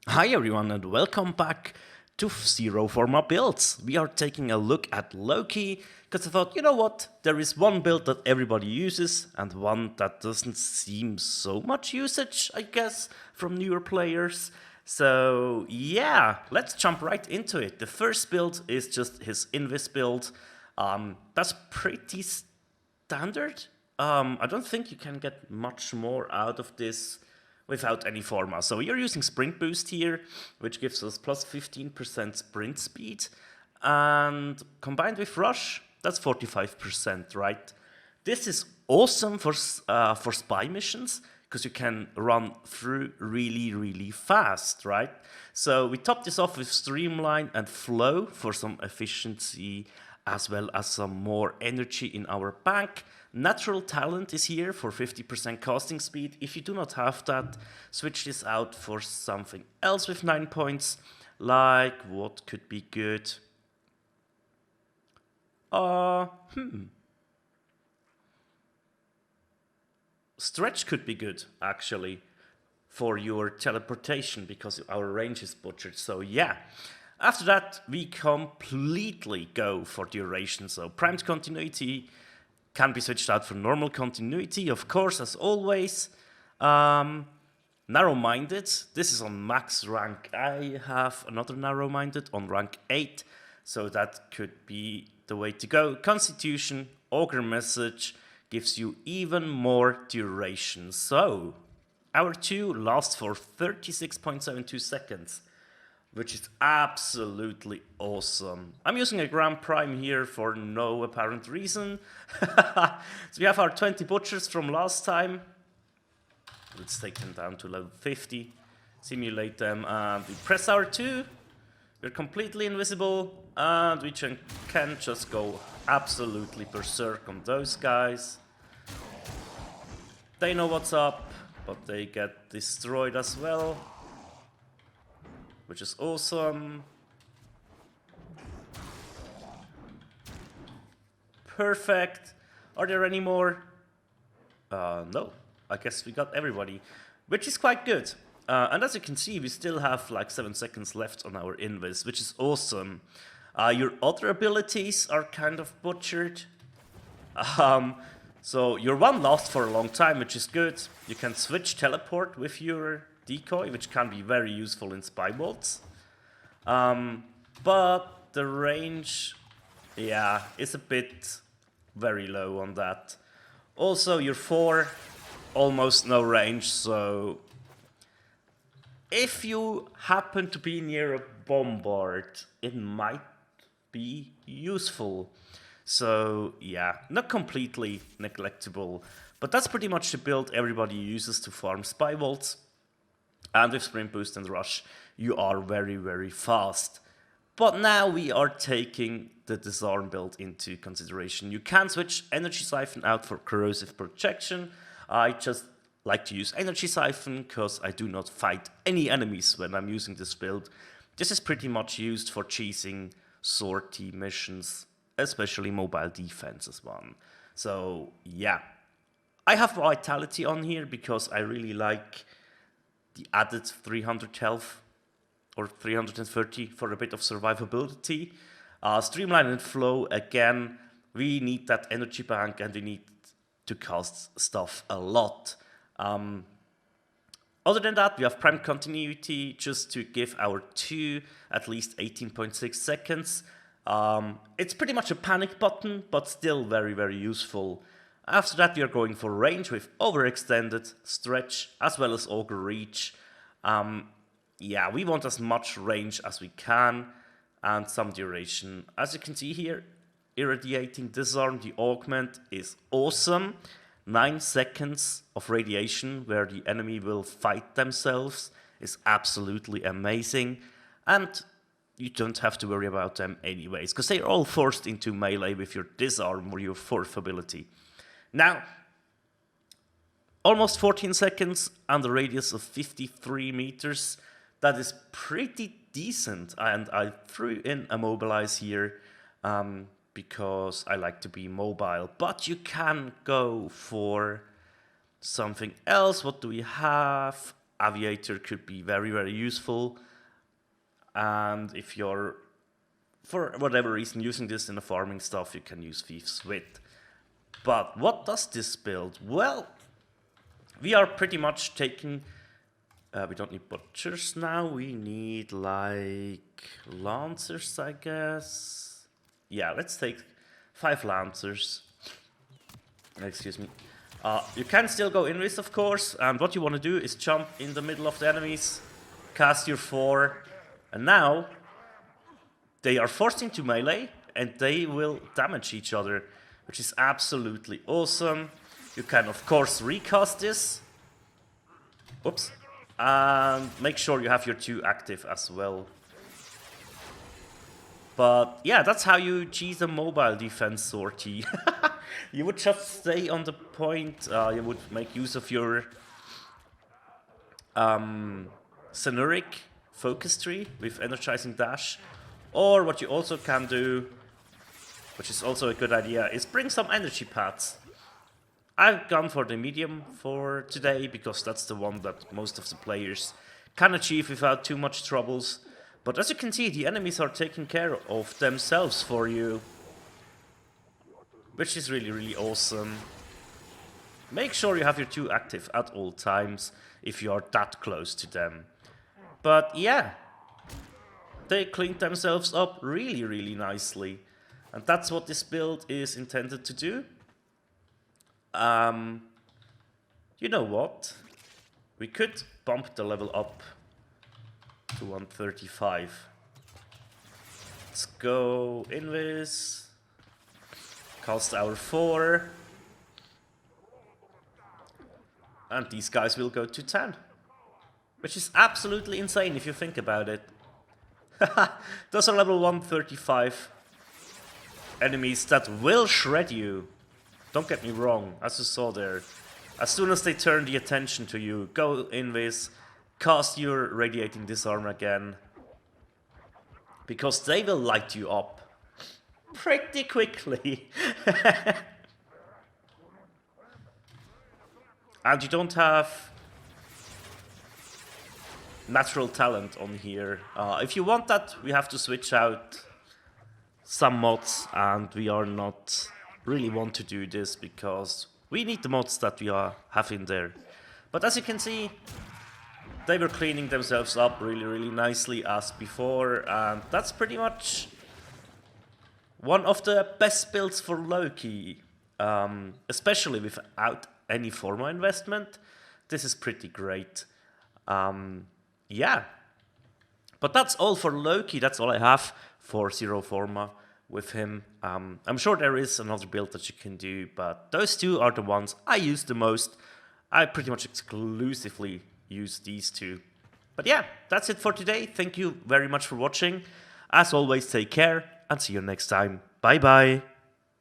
Hi everyone and welcome back to Zero Forma Builds. We are taking a look at Loki because I thought, you know what, there is one build that everybody uses and one that doesn't seem so much usage, I guess, from newer players. So yeah, let's jump right into it. The first build is just his Invis build. That's pretty standard. I don't think you can get much more out of this without any forma. So you're using Sprint Boost here, which gives us plus 15% sprint speed. And combined with Rush, that's 45%, right? This is awesome for spy missions because you can run through really fast, right? So we top this off with Streamline and Flow for some efficiency as well as some more energy in our bank. Natural Talent is here for 50% casting speed. If you do not have that, switch this out for something else with 9 points. Like, what could be good? Stretch could be good, actually, for your teleportation because our range is butchered. So yeah. After that, we completely go for duration. So primed continuity can be switched out for normal continuity, of course, as always. Narrow-minded, this is on max rank. I have another narrow-minded on rank 8, so that could be the way to go. Constitution, Augur Message, gives you even more duration. So, our 2 lasts for 36.72 seconds, which is absolutely awesome. I'm using a Grand Prime here for no apparent reason. So we have our 20 butchers from last time. Let's take them down to level 50, simulate them, and we press R2. We're completely invisible, and we can just go absolutely berserk on those guys. They know what's up, but they get destroyed as well, which is awesome. Perfect. Are there any more? No. I guess we got everybody, which is quite good. And as you can see, we still have like 7 seconds left on our invis, which is awesome. Your other abilities are kind of butchered. So your one lasts for a long time, which is good. You can switch teleport with your decoy, which can be very useful in spy bolts. But the range, yeah, is a bit very low on that. Also, your 4, almost no range, so if you happen to be near a bombard, it might be useful. So yeah, not completely neglectable, but that's pretty much the build everybody uses to farm spy vaults. And with Sprint Boost and Rush, you are very fast. But now we are taking the Disarm build into consideration. You can switch Energy Siphon out for Corrosive Projection. I just like to use Energy Siphon because I do not fight any enemies when I'm using this build. This is pretty much used for cheesing sortie missions, especially mobile defense as one. So yeah, I have Vitality on here because I really like the added 300 health or 330 for a bit of survivability. Streamline and Flow, again, we need that energy bank and we need to cast stuff a lot. Other than that, we have Prime Continuity just to give our 2 at least 18.6 seconds. It's pretty much a panic button, but still very useful. After that, we are going for range with Overextended, Stretch, as well as Augur Reach. Yeah, we want as much range as we can and some duration. As you can see here, Irradiating Disarm, the augment is awesome. 9 seconds of radiation where the enemy will fight themselves is absolutely amazing. And you don't have to worry about them anyways, because they're all forced into melee with your Disarm or your 4th ability. Now, almost 14 seconds and a radius of 53 meters. That is pretty decent, and I threw in a mobilize here because I like to be mobile. But you can go for something else. What do we have? Aviator could be very, very useful. And if you're, for whatever reason, using this in the farming stuff, you can use Thief's Wit. But what does this build? Well, we are pretty much taking... we don't need Butchers now, we need like Lancers, I guess. Yeah, let's take 5 Lancers. Excuse me. You can still go invis, of course, and what you want to do is jump in the middle of the enemies, cast your 4, and now they are forced into melee, and they will damage each other, which is absolutely awesome. You can, of course, recast this. Oops. And make sure you have your 2 active as well. But yeah, that's how you cheese a mobile defense sortie. You would just stay on the point, you would make use of your Cenuric focus tree with energizing dash. Or what you also can do, which is also a good idea, is bring some energy pads. I've gone for the medium for today because that's the one that most of the players can achieve without too much troubles. But as you can see, the enemies are taking care of themselves for you, which is really, really awesome. Make sure you have your 2 active at all times if you are that close to them. But yeah, they cleaned themselves up really, really nicely. And that's what this build is intended to do. You know what? We could bump the level up to 135. Let's go invis. Cast our 4. And these guys will go to 10. Which is absolutely insane if you think about it. Those are level 135 enemies that will shred you. Don't get me wrong, as you saw there. As soon as they turn the attention to you, go invis, cast your Radiating Disarm again. Because they will light you up pretty quickly. And you don't have natural talent on here. If you want that, we have to switch out some mods, and we are not really want to do this because we need the mods that we have in there. But as you can see, they were cleaning themselves up really, really nicely as before, and that's pretty much one of the best builds for Loki, especially without any Forma investment. This is pretty great. Yeah, but that's all for Loki. That's all I have for Zero Forma with him. I'm sure there is another build that you can do, but those 2 are the ones I use the most. I pretty much exclusively use these 2. But yeah, that's it for today. Thank you very much for watching. As always, take care and see you next time. Bye bye.